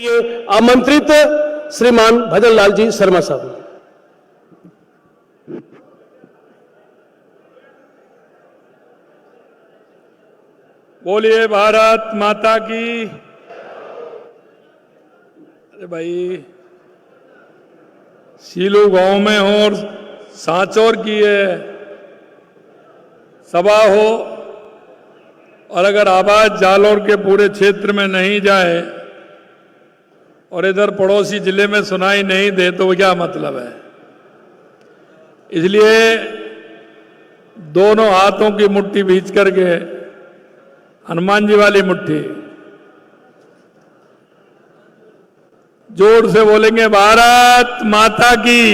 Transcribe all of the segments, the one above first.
ये आमंत्रित श्रीमान भजन लाल जी शर्मा साहब। बोलिए भारत माता की। अरे भाई, सीलू गांव में हो और सांचौर की है सभा हो, और अगर आवाज जालौर के पूरे क्षेत्र में नहीं जाए और इधर पड़ोसी जिले में सुनाई नहीं दे तो क्या मतलब है। इसलिए दोनों हाथों की मुट्ठी बीच करके हनुमान जी वाली मुट्ठी जोर से बोलेंगे भारत माता की।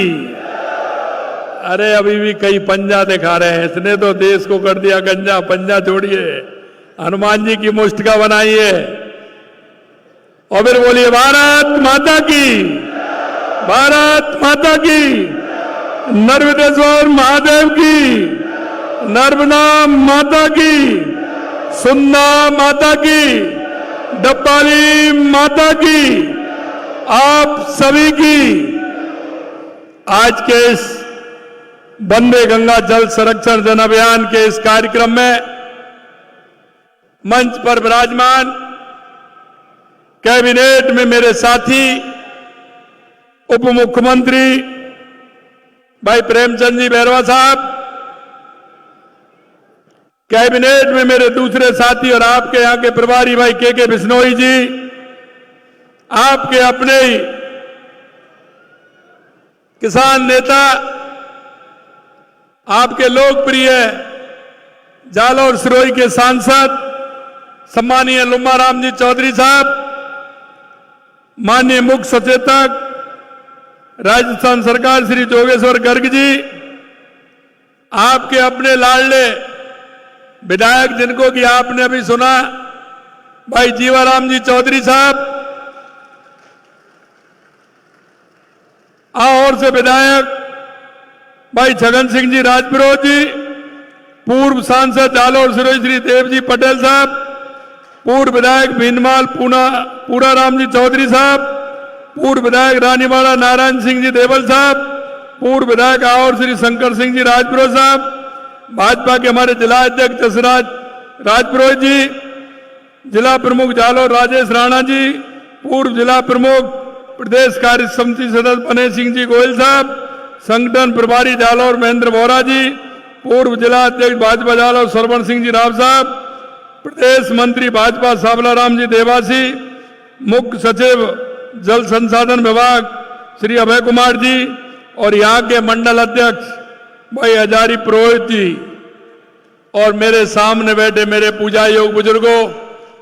अरे अभी भी कई पंजा दिखा रहे हैं, इसने तो देश को कर दिया गंजा। पंजा छोड़िए, हनुमान जी की मुष्ट का बनाइए और फिर बोलिए भारत माता की, भारत माता की, नर्मदेश्वर महादेव की, नर्मदा माता की, सुन्ना माता की, डब्बाली माता की, आप सभी की। आज के इस वंदे गंगा जल संरक्षण जन अभियान के इस कार्यक्रम में मंच पर विराजमान कैबिनेट में मेरे साथी उप मुख्यमंत्री भाई प्रेमचंद जी बैरवा साहब, कैबिनेट में मेरे दूसरे साथी और आपके यहां के प्रभारी भाई के बिश्नोई जी, आपके अपने ही किसान नेता, आपके लोकप्रिय जालौर सिरोही के सांसद सम्मानीय लुम्मा राम जी चौधरी साहब, माननीय मुख्य सचेतक राजस्थान सरकार श्री जोगेश्वर गर्ग जी, आपके अपने लाडले विधायक जिनको कि आपने अभी सुना भाई जीवाराम जी चौधरी साहब, और से विधायक भाई छगन सिंह जी राजपुरोह जी, पूर्व सांसद जालौर सिरोही श्री देवजी पटेल साहब, पूर्व विधायक भीनमाल पूरा राम जी चौधरी साहब, पूर्व विधायक रानीवाड़ा नारायण सिंह जी देवल साहब, पूर्व विधायक और श्री शंकर सिंह जी राजपुरोह साहब, भाजपा के हमारे जिला अध्यक्ष जसराज राजपुरोहित जी, जिला प्रमुख जालौर राजेश राणा जी, पूर्व जिला प्रमुख प्रदेश कार्य समिति सदस्य बने सिंह जी गोयल साहब, संगठन प्रभारी जालौर महेंद्र बोरा जी, पूर्व जिला अध्यक्ष भाजपा जालौर सरवण सिंह जी राव साहब, प्रदेश मंत्री भाजपा सावला राम जी देवासी, मुख्य सचिव जल संसाधन विभाग श्री अभय कुमार जी, और यहाँ के मंडल अध्यक्ष भाई हजारी पुरोहित जी, और मेरे सामने बैठे मेरे पूजा योग बुजुर्गों,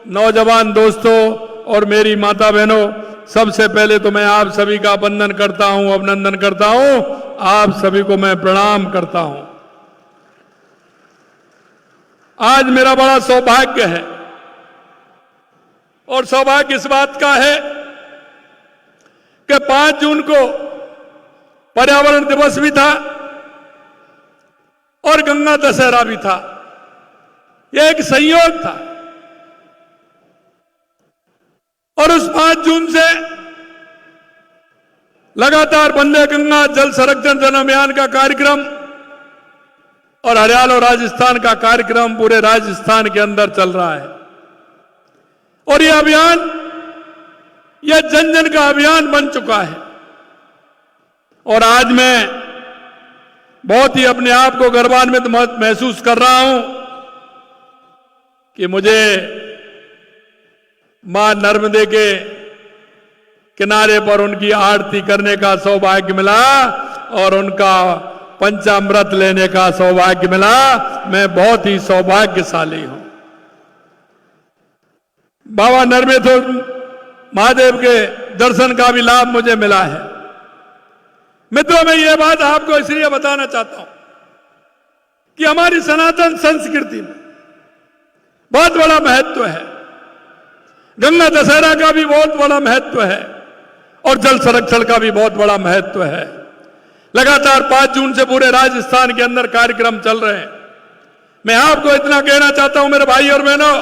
नौजवान दोस्तों और मेरी माता बहनों, सबसे पहले तो मैं आप सभी का वंदन करता हूं, अभिनंदन करता हूं, आप सभी को मैं प्रणाम करता हूं। आज मेरा बड़ा सौभाग्य है, और सौभाग्य इस बात का है कि 5 जून को पर्यावरण दिवस भी था और गंगा दशहरा भी था। यह एक संयोग था, और उस 5 जून से लगातार वंदे गंगा जल संरक्षण जन अभियान का कार्यक्रम और हरियाणा और राजस्थान का कार्यक्रम पूरे राजस्थान के अंदर चल रहा है। और यह अभियान यह जन जन का अभियान बन चुका है। और आज मैं बहुत ही अपने आप को गर्वान्वित महसूस कर रहा हूं कि मुझे मां नर्मदे के किनारे पर उनकी आरती करने का सौभाग्य मिला और उनका पंचामृत लेने का सौभाग्य मिला। मैं बहुत ही सौभाग्यशाली हूं। बाबा नर्मदेश्वर महादेव के दर्शन का भी लाभ मुझे मिला है। मित्रों, मैं ये बात आपको इसलिए बताना चाहता हूं कि हमारी सनातन संस्कृति में बहुत बड़ा महत्व है। गंगा दशहरा का भी बहुत बड़ा महत्व है और जल संरक्षण का भी बहुत बड़ा महत्व है। लगातार 5 जून से पूरे राजस्थान के अंदर कार्यक्रम चल रहे हैं। मैं आपको इतना कहना चाहता हूं मेरे भाई और बहनों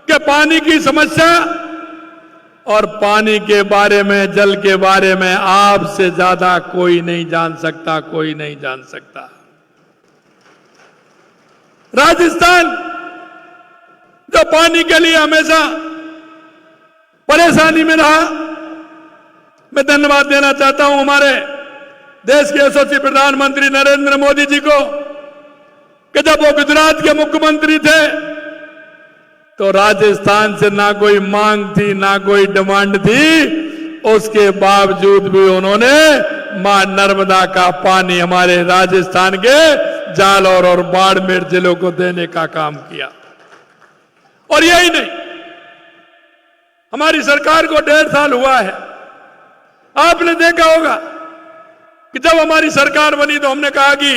कि पानी की समस्या और पानी के बारे में, जल के बारे में आपसे ज्यादा कोई नहीं जान सकता, कोई नहीं जान सकता। राजस्थान जो पानी के लिए हमेशा परेशानी में रहा, मैं धन्यवाद देना चाहता हूं हमारे देश के यशस्वी प्रधानमंत्री नरेंद्र मोदी जी को कि जब वो गुजरात के मुख्यमंत्री थे तो राजस्थान से ना कोई मांग थी, ना कोई डिमांड थी, उसके बावजूद भी उन्होंने मां नर्मदा का पानी हमारे राजस्थान के जालौर और बाड़मेर जिलों को देने का काम किया। और यही नहीं, हमारी सरकार को 1.5 साल हुआ है। आपने देखा होगा कि जब हमारी सरकार बनी तो हमने कहा कि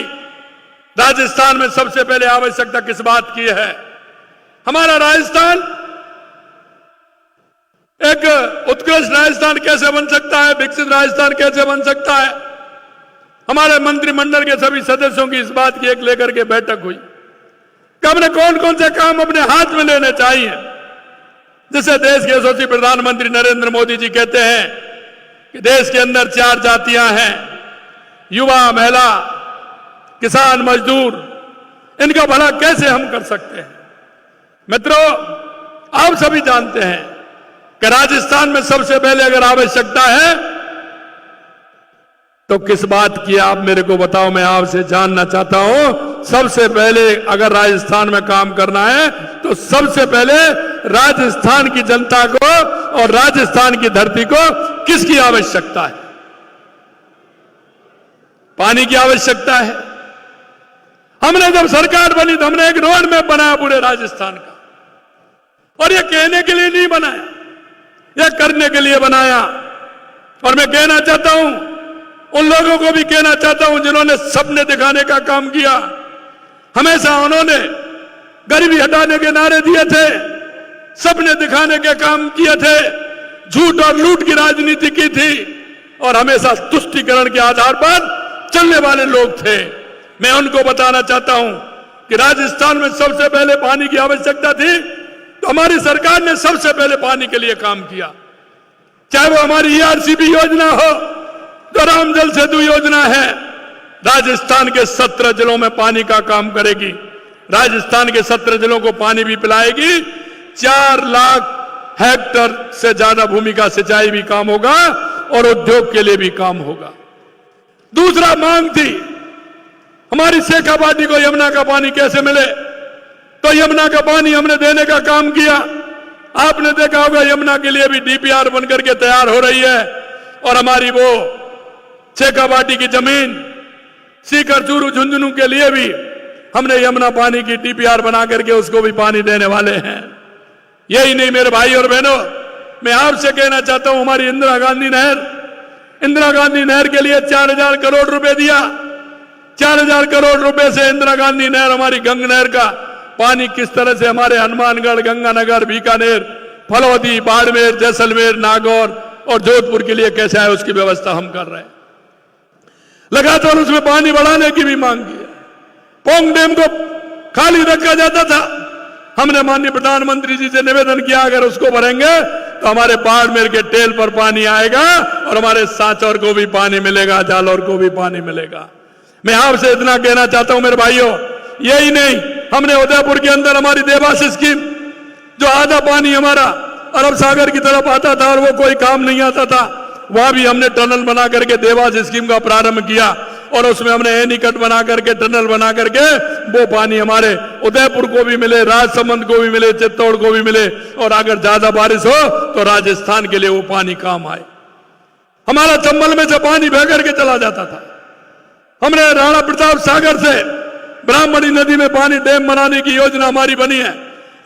राजस्थान में सबसे पहले आवश्यकता किस बात की है। हमारा राजस्थान एक उत्कृष्ट राजस्थान कैसे बन सकता है, विकसित राजस्थान कैसे बन सकता है। हमारे मंत्रिमंडल के सभी सदस्यों की इस बात की एक लेकर के बैठक हुई कि हमने कौन कौन से काम अपने हाथ में लेने चाहिए। जिसे देश के यशस्वी प्रधानमंत्री नरेंद्र मोदी जी कहते हैं कि देश के अंदर 4 जातियां हैं, युवा, महिला, किसान, मजदूर, इनका भला कैसे हम कर सकते हैं। मित्रों, आप सभी जानते हैं कि राजस्थान में सबसे पहले अगर आवश्यकता है तो किस बात की, आप मेरे को बताओ, मैं आपसे जानना चाहता हूं। सबसे पहले अगर राजस्थान में काम करना है तो सबसे पहले राजस्थान की जनता को और राजस्थान की धरती को किसकी आवश्यकता है? पानी की आवश्यकता है। हमने जब सरकार बनी तो हमने एक रोड मैप बनाया पूरे राजस्थान का, और यह कहने के लिए नहीं बनाया, यह करने के लिए बनाया। और मैं कहना चाहता हूं, उन लोगों को भी कहना चाहता हूं जिन्होंने सपने दिखाने का काम किया। हमेशा उन्होंने गरीबी हटाने के नारे दिए थे, सपने दिखाने के काम किए थे, झूठ और लूट की राजनीति की थी और हमेशा तुष्टीकरण के आधार पर चलने वाले लोग थे। मैं उनको बताना चाहता हूं कि राजस्थान में सबसे पहले पानी की आवश्यकता थी तो हमारी सरकार ने सबसे पहले पानी के लिए काम किया। चाहे वो हमारी ERCB योजना हो, तो राम जल सेतु योजना है, राजस्थान के 17 जिलों में पानी का काम करेगी। राजस्थान के 17 जिलों को पानी भी पिलाएगी। 4 लाख हेक्टेयर से ज्यादा भूमि का सिंचाई भी काम होगा और उद्योग के लिए भी काम होगा। दूसरा मांग थी हमारी शेखावाटी को यमुना का पानी कैसे मिले, तो यमुना का पानी हमने देने का काम किया। आपने देखा होगा यमुना के लिए भी DPR बनकर के तैयार हो रही है और हमारी वो शेखावाटी की जमीन सीकर, चूरू, झुंझुनू के लिए भी हमने यमुना पानी की DPR बना करके उसको भी पानी देने वाले हैं। यही नहीं मेरे भाई और बहनों, मैं आपसे कहना चाहता हूं, हमारी इंदिरा गांधी नहर के लिए 4,000 करोड़ रुपए दिया। 4,000 करोड़ रुपए से इंदिरा गांधी नहर, हमारी गंग नहर का पानी किस तरह से हमारे हनुमानगढ़, गंगानगर, बीकानेर, फलौदी, बाड़मेर, जैसलमेर, नागौर और जोधपुर के लिए कैसे आए, उसकी व्यवस्था हम कर रहे हैं। लगातार उसमें पानी बढ़ाने की भी मांग की है। पोंग डैम को खाली रखा जाता था, हमने माननीय प्रधानमंत्री जी से निवेदन किया अगर उसको भरेंगे तो हमारे बाड़मेर के टेल पर पानी आएगा और हमारे सांचौर को भी पानी मिलेगा, जालौर को भी पानी मिलेगा। मैं आपसे इतना कहना चाहता हूं मेरे भाइयों, यही नहीं, हमने उदयपुर के अंदर हमारी देवास स्कीम, जो आधा पानी हमारा अरब सागर की तरफ आता था और वो कोई काम नहीं आता था, वहां भी हमने टनल बना करके देवास स्कीम का प्रारंभ किया और उसमें हमने एनीकट बना करके, टनल बना करके वो पानी हमारे उदयपुर को भी मिले, राजसमंद को भी मिले, चित्तौड़ को भी मिले और अगर ज्यादा बारिश हो तो राजस्थान के लिए वो पानी काम आए। हमारा चंबल में से पानी बह करके चला जाता था। हमने राणा प्रताप सागर से ब्राह्मणी नदी में पानी डैम बनाने की योजना हमारी बनी है,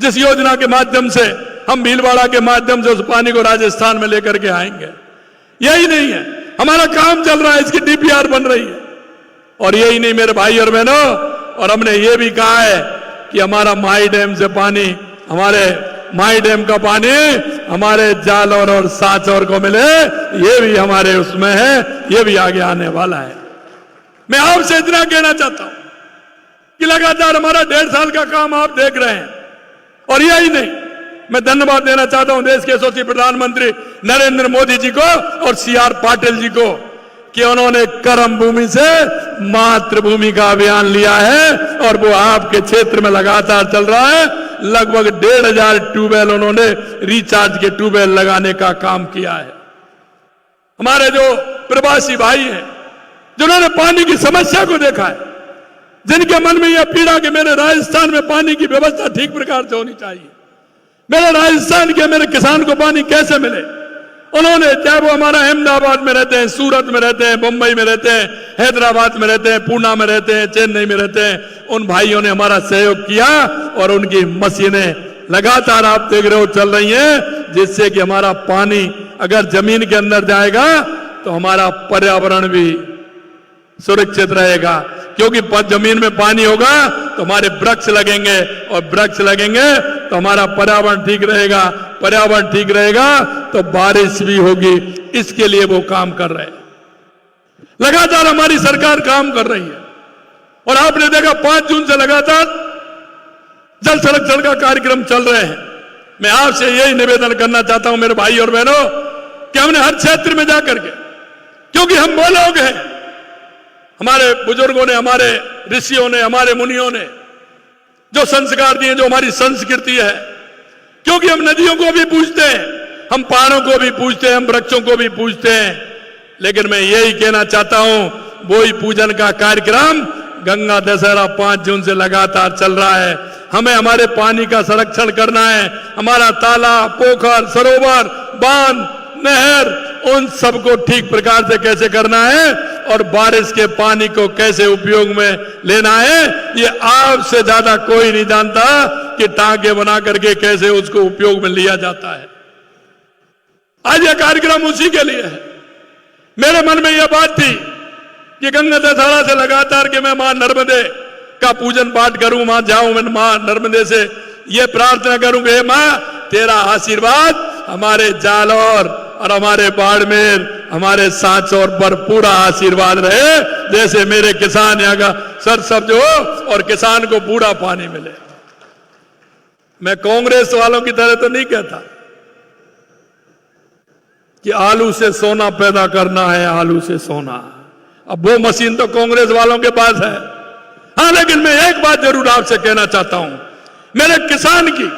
जिस योजना के माध्यम से हम भीलवाड़ा के माध्यम से उस पानी को राजस्थान में लेकर के आएंगे। यही नहीं है, हमारा काम चल रहा है, इसकी DPR बन रही है। और यही नहीं मेरे भाई और बहनों, और हमने ये भी कहा है कि हमारा माई डैम से पानी, हमारे माई डैम का पानी हमारे जालौर और सांचौर को मिले, ये भी हमारे उसमें है, ये भी आगे आने वाला है। मैं आपसे इतना कहना चाहता हूं कि लगातार हमारा 1.5 साल का काम आप देख रहे हैं। और यही नहीं, मैं धन्यवाद देना चाहता हूं देश के यशस्वी प्रधानमंत्री नरेंद्र मोदी जी को और CR पाटिल जी को कि उन्होंने कर्म भूमि से मातृभूमि का अभियान लिया है और वो आपके क्षेत्र में लगातार चल रहा है। लगभग 1,500 ट्यूबवेल उन्होंने रिचार्ज के ट्यूबवेल लगाने का काम किया है। हमारे जो प्रवासी भाई हैं जिन्होंने पानी की समस्या को देखा है, जिनके मन में यह पीड़ा कि मेरे राजस्थान में पानी की व्यवस्था ठीक प्रकार से होनी चाहिए, मेरे राजस्थान के मेरे किसान को पानी कैसे मिले, उन्होंने चाहे वो हमारा अहमदाबाद में रहते हैं, सूरत में रहते हैं, मुंबई में रहते हैं, हैदराबाद में रहते हैं, पूना में रहते हैं, चेन्नई में रहते हैं, उन भाइयों ने हमारा सहयोग किया और उनकी मशीनें लगातार आप देख रहे हो चल रही हैं, जिससे कि हमारा पानी अगर जमीन के अंदर जाएगा तो हमारा पर्यावरण भी सुरक्षित रहेगा। क्योंकि जमीन में पानी होगा तो हमारे वृक्ष लगेंगे और वृक्ष लगेंगे तो हमारा पर्यावरण ठीक रहेगा, पर्यावरण ठीक रहेगा तो बारिश भी होगी। इसके लिए वो काम कर रहे हैं, लगातार हमारी सरकार काम कर रही है। और आपने देखा 5 जून से लगातार जल संरक्षण का कार्यक्रम चल रहे हैं। मैं आपसे यही निवेदन करना चाहता हूं मेरे भाई और बहनों कि हमने हर क्षेत्र में जाकर के, क्योंकि हम वो लोग हैं, हमारे बुजुर्गों ने, हमारे ऋषियों ने, हमारे मुनियों ने जो संस्कार दिए, जो हमारी संस्कृति है, क्योंकि हम नदियों को भी पूजते हैं, हम पहाड़ों को भी पूजते हैं, हम वृक्षों को भी पूजते हैं। लेकिन मैं यही कहना चाहता हूं, वही पूजन का कार्यक्रम गंगा दशहरा 5 जून से लगातार चल रहा है। हमें हमारे पानी का संरक्षण करना है, हमारा तालाब, पोखर, सरोवर, बांध, नहर, उन सबको ठीक प्रकार से कैसे करना है और बारिश के पानी को कैसे उपयोग में लेना है, ये आपसे ज्यादा कोई नहीं जानता कि टांके बना करके कैसे उसको उपयोग में लिया जाता है। आज यह कार्यक्रम उसी के लिए है। मेरे मन में यह बात थी कि गंगा दशहरा से लगातार के मैं मां नर्मदे का पूजन पाठ करूं, वहां जाऊं, मैं मां नर्मदे से यह प्रार्थना करूं कि हे मां, तेरा आशीर्वाद हमारे जालौर और हमारे बाड़मेर, हमारे सांचौर पर पूरा आशीर्वाद रहे, जैसे मेरे किसान यहाँ का सरसब्ज हो और किसान को पूरा पानी मिले। मैं कांग्रेस वालों की तरह तो नहीं कहता कि आलू से सोना पैदा करना है, आलू से सोना। अब वो मशीन तो कांग्रेस वालों के पास है। हाँ, लेकिन मैं एक बात जरूर आपसे कहना चाहता हूं, मेरे किसान की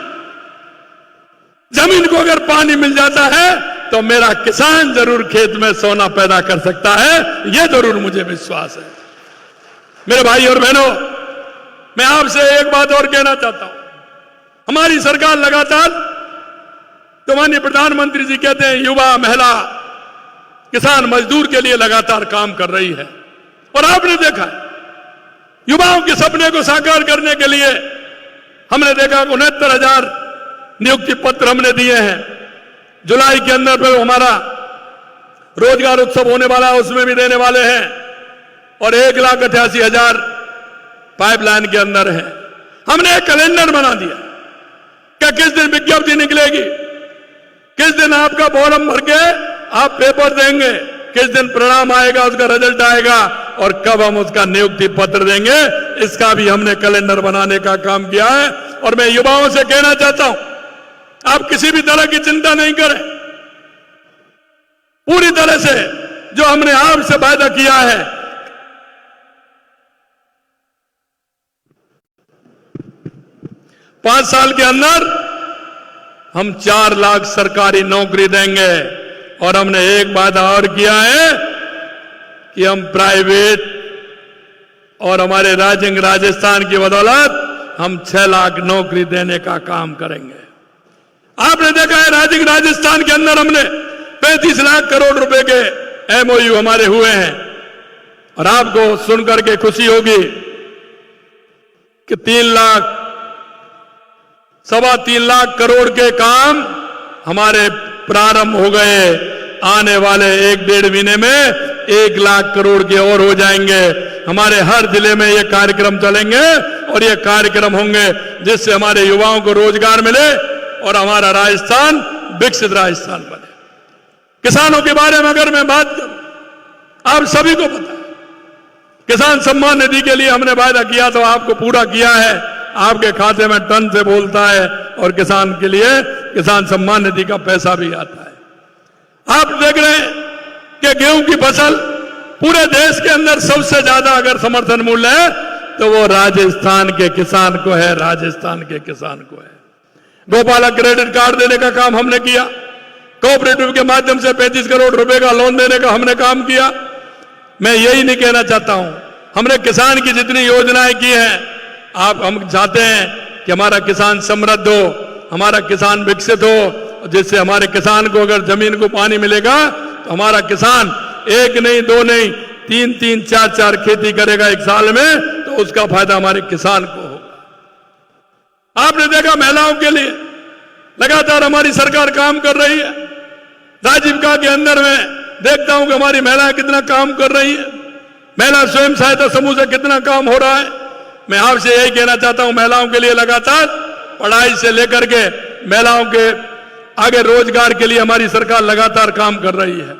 जमीन को अगर पानी मिल जाता है तो मेरा किसान जरूर खेत में सोना पैदा कर सकता है, यह जरूर मुझे विश्वास है। मेरे भाई और बहनों, मैं आपसे एक बात और कहना चाहता हूं, हमारी सरकार लगातार, तो माननीय प्रधानमंत्री जी कहते हैं, युवा, महिला, किसान, मजदूर के लिए लगातार काम कर रही है। और आपने देखा है, युवाओं के सपने को साकार करने के लिए हमने देखा 69,000 नियुक्ति पत्र हमने दिए हैं। जुलाई के अंदर पर हमारा रोजगार उत्सव होने वाला है, उसमें भी देने वाले हैं। और 1,88,000 पाइपलाइन के अंदर है। हमने एक कैलेंडर बना दिया क्या किस दिन विज्ञप्ति निकलेगी, किस दिन आपका फॉर्म भर के आप पेपर देंगे, किस दिन परिणाम आएगा, उसका रिजल्ट आएगा और कब हम उसका नियुक्ति पत्र देंगे, इसका भी हमने कैलेंडर बनाने का काम किया है। और मैं युवाओं से कहना चाहता हूं, आप किसी भी तरह की चिंता नहीं करें, पूरी तरह से जो हमने आपसे वायदा किया है, 5 साल के अंदर हम 4 लाख सरकारी नौकरी देंगे। और हमने एक वादा और किया है कि हम प्राइवेट और हमारे राज्य राजस्थान की बदौलत हम 6 लाख नौकरी देने का काम करेंगे। आपने देखा है राज्य राजस्थान के अंदर हमने 35 लाख करोड़ रुपए के MOU हमारे हुए हैं। और आपको सुनकर के खुशी होगी कि 3.25 लाख करोड़ के काम हमारे प्रारंभ हो गए। आने वाले 1-1.5 महीने में 1 लाख करोड़ के और हो जाएंगे। हमारे हर जिले में ये कार्यक्रम चलेंगे और ये कार्यक्रम होंगे जिससे हमारे युवाओं को रोजगार मिले और हमारा राजस्थान विकसित राजस्थान बने। किसानों के बारे में अगर मैं बात करूं, आप सभी को पता है, किसान सम्मान निधि के लिए हमने वायदा किया तो आपको पूरा किया है। आपके खाते में टन से बोलता है और किसान के लिए किसान सम्मान निधि का पैसा भी आता है। आप देख रहे हैं कि गेहूं की फसल पूरे देश के अंदर सबसे ज्यादा अगर समर्थन मूल्य है तो वो राजस्थान के किसान को है, राजस्थान के किसान को है। गोपालक क्रेडिट कार्ड देने का काम हमने किया, कोऑपरेटिव के माध्यम से 35 करोड़ रुपए का लोन देने का हमने काम किया। मैं यही नहीं कहना चाहता हूं, हमने किसान की जितनी योजनाएं की हैं, हम चाहते हैं कि हमारा किसान समृद्ध हो, हमारा किसान विकसित हो, जिससे हमारे किसान को अगर जमीन को पानी मिलेगा तो हमारा किसान एक नहीं, दो नहीं, तीन तीन, चार चार खेती करेगा एक साल में, तो उसका फायदा हमारे किसान को होगा। आपने देखा महिलाओं के लिए लगातार हमारी सरकार काम कर रही है। राजीविका के अंदर में देखता हूं कि हमारी महिलाएं कितना काम कर रही है, महिला स्वयं सहायता समूह से कितना काम हो रहा है। मैं आपसे यही कहना चाहता हूं, महिलाओं के लिए लगातार पढ़ाई से लेकर के महिलाओं के आगे रोजगार के लिए हमारी सरकार लगातार काम कर रही है।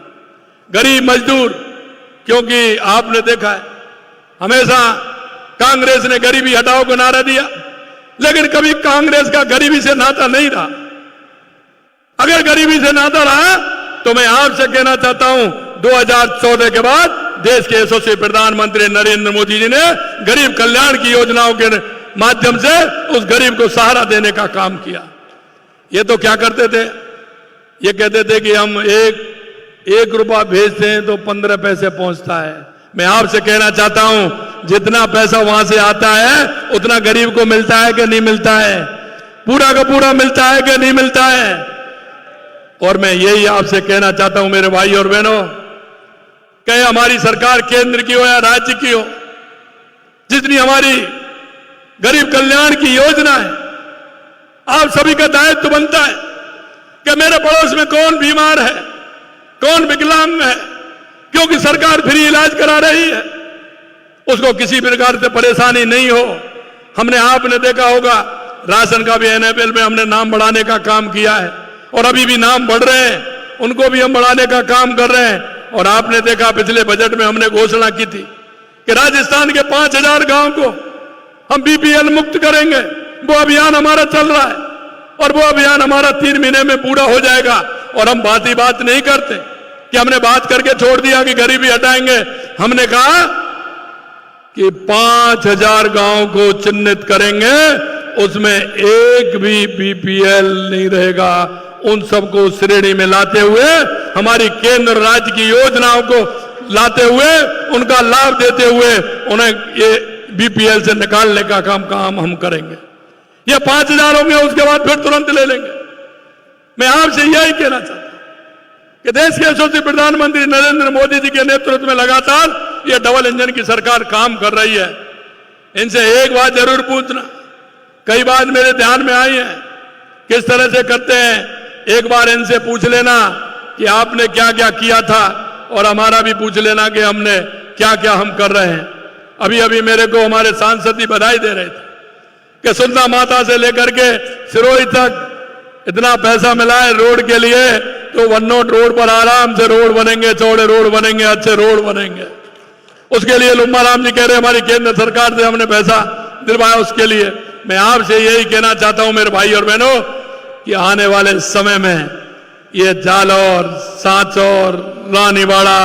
गरीब मजदूर, क्योंकि आपने देखा है हमेशा कांग्रेस ने गरीबी हटाओ को नारा दिया, लेकिन कभी कांग्रेस का गरीबी से नाता नहीं रहा। अगर गरीबी से नाता रहा तो मैं आपसे कहना चाहता हूं, 2014 के बाद देश के यशस्वी प्रधानमंत्री नरेंद्र मोदी जी ने गरीब कल्याण की योजनाओं के माध्यम से उस गरीब को सहारा देने का काम किया। ये तो क्या करते थे, ये कहते थे कि हम एक रुपया भेजते हैं तो 15 पैसे पहुंचता है। मैं आपसे कहना चाहता हूं, जितना पैसा वहां से आता है उतना गरीब को मिलता है कि नहीं मिलता है, पूरा का पूरा मिलता है कि नहीं मिलता है। और मैं यही आपसे कहना चाहता हूं मेरे भाई और बहनों, कहे हमारी सरकार केंद्र की हो या राज्य की हो, जितनी हमारी गरीब कल्याण की योजना है, आप सभी का दायित्व बनता है कि मेरे पड़ोस में कौन बीमार है, कौन विकलांग है, क्योंकि सरकार फ्री इलाज करा रही है, उसको किसी प्रकार से परेशानी नहीं हो। हमने आपने देखा होगा राशन का भी एनएफएल में हमने नाम बढ़ाने का काम किया है और अभी भी नाम बढ़ रहे हैं, उनको भी हम बढ़ाने का काम कर रहे हैं। और आपने देखा पिछले बजट में हमने घोषणा की थी कि राजस्थान के 5000 गांव को हम बीपीएल मुक्त करेंगे। वो अभियान हमारा चल रहा है और वो अभियान हमारा 3 महीने में पूरा हो जाएगा। और हम बात नहीं करते कि हमने बात करके छोड़ दिया कि गरीबी हटाएंगे। हमने कहा कि 5000 गांव को चिन्हित करेंगे, उसमें एक भी बीपीएल नहीं रहेगा। उन सबको श्रेणी में लाते हुए, हमारी केंद्र राज्य की योजनाओं को लाते हुए, उनका लाभ देते हुए उन्हें ये बीपीएल से निकालने का काम हम करेंगे। ये 5000 होंगे, उसके बाद फिर तुरंत ले लेंगे। मैं आपसे यही कहना चाहता हूं कि देश के यशस्वी प्रधानमंत्री नरेंद्र मोदी जी के नेतृत्व में लगातार ये डबल इंजन की सरकार काम कर रही है। इनसे एक बात जरूर पूछना, कई बात मेरे ध्यान में आई है, किस तरह से करते हैं। एक बार इनसे पूछ लेना कि आपने क्या क्या किया था और हमारा भी पूछ लेना कि हमने क्या क्या हम कर रहे हैं। अभी अभी मेरे को हमारे सांसद ही बधाई दे रहे थे कि सुंदर माता से लेकर के सिरोही तक इतना पैसा मिला है रोड के लिए, तो 1 नोट रोड पर आराम से रोड बनेंगे, चौड़े रोड बनेंगे, अच्छे रोड बनेंगे। उसके लिए लुम्मा राम जी कह रहे हमारी केंद्र सरकार से हमने पैसा दिलवाया उसके लिए। मैं आपसे यही कहना चाहता हूं मेरे भाई और बहनों कि आने वाले समय में ये जालौर, सांचौर, रानीवाड़ा,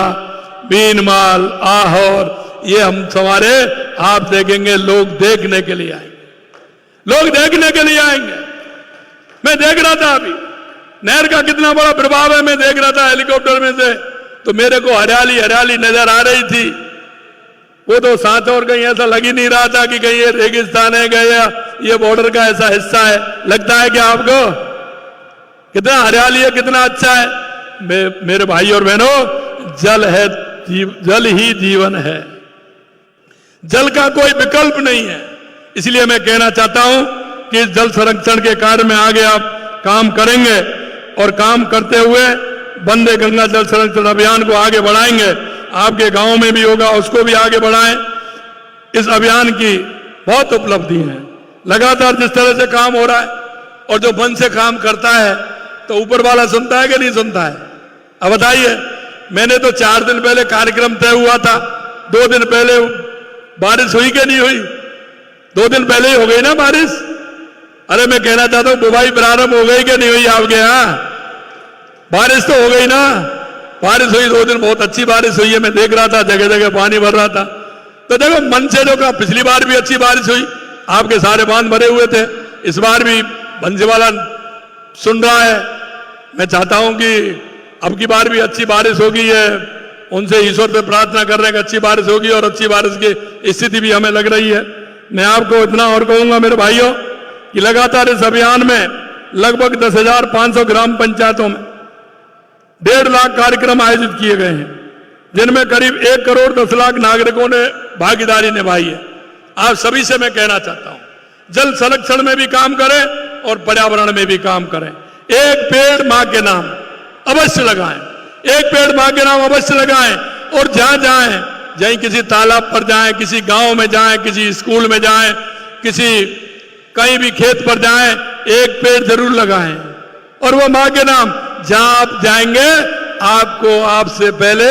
बीनमाल, आहोर, ये हम सवारे आप देखेंगे, लोग देखने के लिए आएंगे, लोग देखने के लिए आएंगे। मैं देख रहा था अभी नहर का कितना बड़ा प्रभाव है, मैं देख रहा था हेलीकॉप्टर में से, तो मेरे को हरियाली हरियाली नजर आ रही थी। वो तो सांचौर कहीं ऐसा लग ही नहीं रहा था कि कहीं ये रेगिस्तान है, गया ये बॉर्डर का ऐसा हिस्सा है। लगता है कि आपको कितना हरियाली है, कितना अच्छा है। मेरे भाई और बहनों, जल है, जल ही जीवन है, जल का कोई विकल्प नहीं है। इसलिए मैं कहना चाहता हूं कि इस जल संरक्षण के कार्य में आगे आप काम करेंगे और काम करते हुए वंदे गंगा जल संरक्षण अभियान को आगे बढ़ाएंगे। आपके गांव में भी होगा, उसको भी आगे बढ़ाएं। इस अभियान की बहुत उपलब्धि है, लगातार जिस तरह से काम हो रहा है, और जो मन से काम करता है तो ऊपर वाला सुनता है कि नहीं सुनता है। अब बताइए, मैंने तो 4 दिन पहले कार्यक्रम तय हुआ था, 2 दिन पहले बारिश हुई कि नहीं हुई? 2 दिन पहले ही हो गई ना बारिश। अरे मैं कहना चाहता हूं बुवाई प्रारंभ हो गई कि नहीं हुई आपके यहां? बारिश तो हो गई ना? बारिश हुई 2 दिन, बहुत अच्छी बारिश हुई है। मैं देख रहा था जगह जगह पानी भर रहा था। तो देखो मन से जो कहा, पिछली बार भी अच्छी बारिश हुई, आपके सारे बांध भरे हुए थे। इस बार भी बंसीवाला सुन रहा है। मैं चाहता हूं कि अब की बार भी अच्छी बारिश होगी। है उनसे ईश्वर पे प्रार्थना कर रहे हैं कि अच्छी बारिश होगी, और अच्छी बारिश की स्थिति भी हमें लग रही है। मैं आपको इतना और कहूंगा मेरे भाइयों कि लगातार इस अभियान में लगभग 10,500 ग्राम पंचायतों में 1.5 लाख कार्यक्रम आयोजित किए गए हैं, जिनमें करीब 1 करोड़ 10 लाख नागरिकों ने भागीदारी निभाई है। आप सभी से मैं कहना चाहता हूं, जल संरक्षण में भी काम करें और पर्यावरण में भी काम करें। एक पेड़ मां के नाम अवश्य लगाएं, एक पेड़ मां के नाम अवश्य लगाएं। और जहां जाएं, जहीं किसी तालाब पर जाएं, किसी गांव में जाएं, किसी स्कूल में जाएं, किसी कहीं भी खेत पर जाएं, एक पेड़ जरूर लगाएं। और वो मां के नाम, जहां आप जाएंगे आपको आपसे पहले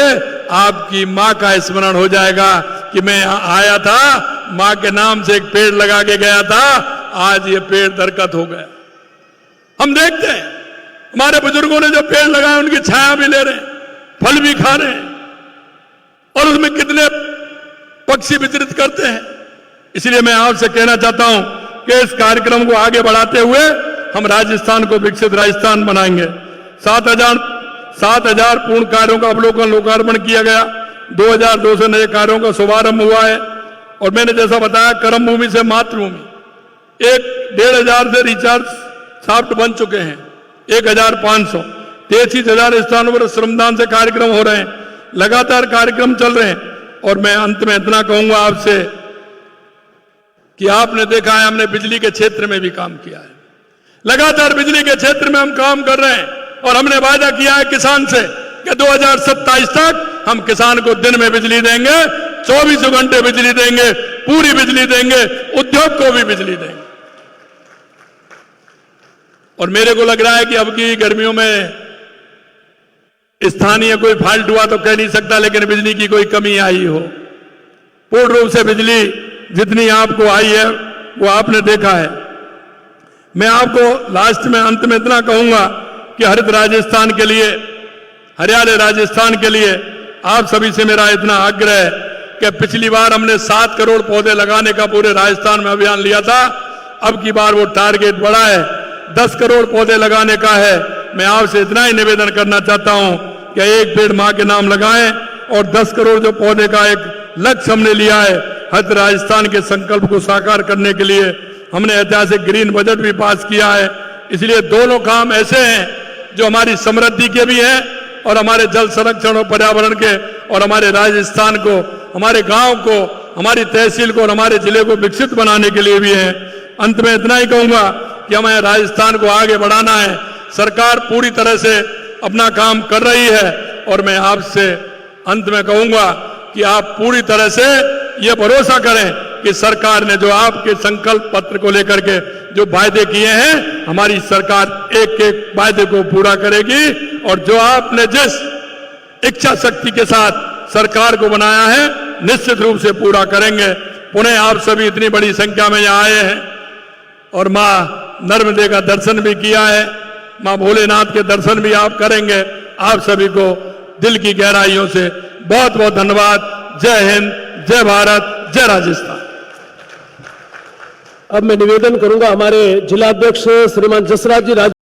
आपकी मां का स्मरण हो जाएगा कि मैं यहां आया था, मां के नाम से एक पेड़ लगा के गया था, आज ये पेड़ दरकत हो गया। हम देखते हैं हमारे बुजुर्गों ने जो पेड़ लगाए उनकी छाया भी ले रहे हैं, फल भी खा रहे हैं, और उसमें कितने पक्षी विचरित करते हैं। इसलिए मैं आपसे कहना चाहता हूं कि इस कार्यक्रम को आगे बढ़ाते हुए हम राजस्थान को विकसित राजस्थान बनाएंगे। 7,000 पूर्ण कार्यों का अवलोकन लोकार्पण किया गया। 2,200 नए कार्यों का शुभारंभ हुआ है। और मैंने जैसा बताया, कर्म भूमि से मातृभूमि 1,500 से रिचार्ज शाफ्ट बन चुके हैं। 1,500 33,000 स्थानों पर श्रमदान से कार्यक्रम हो रहे हैं। लगातार कार्यक्रम चल रहे हैं। और मैं अंत में इतना कहूंगा आपसे कि आपने देखा है हमने बिजली के क्षेत्र में भी काम किया है। लगातार बिजली के क्षेत्र में हम काम कर रहे हैं, और हमने वादा किया है किसान से कि 2027 तक हम किसान को दिन में बिजली देंगे, 24 घंटे बिजली देंगे, पूरी बिजली देंगे, उद्योग को भी बिजली देंगे। और मेरे को लग रहा है कि अब की गर्मियों में स्थानीय कोई फाल्ट हुआ तो कह नहीं सकता, लेकिन बिजली की कोई कमी आई हो। पूर्ण रूप से बिजली जितनी आपको आई है वो आपने देखा है। मैं आपको लास्ट में अंत में इतना कहूंगा कि हरित राजस्थान के लिए, हरियाले राजस्थान के लिए आप सभी से मेरा इतना आग्रह है कि पिछली बार हमने 7 करोड़ पौधे लगाने का पूरे राजस्थान में अभियान लिया था। अब की बार वो टारगेट बढ़ा है, 10 करोड़ पौधे लगाने का है। मैं आपसे इतना ही निवेदन करना चाहता हूं कि एक पेड़ मां के नाम लगाएं, और 10 करोड़ जो पौधे का एक लक्ष्य हमने लिया है हरित राजस्थान के संकल्प को साकार करने के लिए, हमने ऐतिहासिक ग्रीन बजट भी पास किया है। इसलिए दोनों काम ऐसे हैं जो हमारी समृद्धि के भी हैं, और हमारे जल संरक्षण और पर्यावरण के, और हमारे राजस्थान को, हमारे गांव को, हमारी तहसील को और हमारे जिले को विकसित बनाने के लिए भी हैं। अंत में इतना ही कहूंगा कि हमें राजस्थान को आगे बढ़ाना है। सरकार पूरी तरह से अपना काम कर रही है, और मैं आपसे अंत में कहूंगा कि आप पूरी तरह से ये भरोसा करें कि सरकार ने जो आपके संकल्प पत्र को लेकर के जो वायदे किए हैं, हमारी सरकार एक एक वायदे को पूरा करेगी। और जो आपने जिस इच्छा शक्ति के साथ सरकार को बनाया है, निश्चित रूप से पूरा करेंगे। पुनः आप सभी इतनी बड़ी संख्या में यहाँ आए हैं, और मां नर्मदे का दर्शन भी किया है, मां भोलेनाथ के दर्शन भी आप करेंगे। आप सभी को दिल की गहराइयों से बहुत बहुत धन्यवाद। जय हिंद, जय भारत, जय राजस्थान। अब मैं निवेदन करूंगा हमारे जिलाध्यक्ष श्रीमान जसराज जी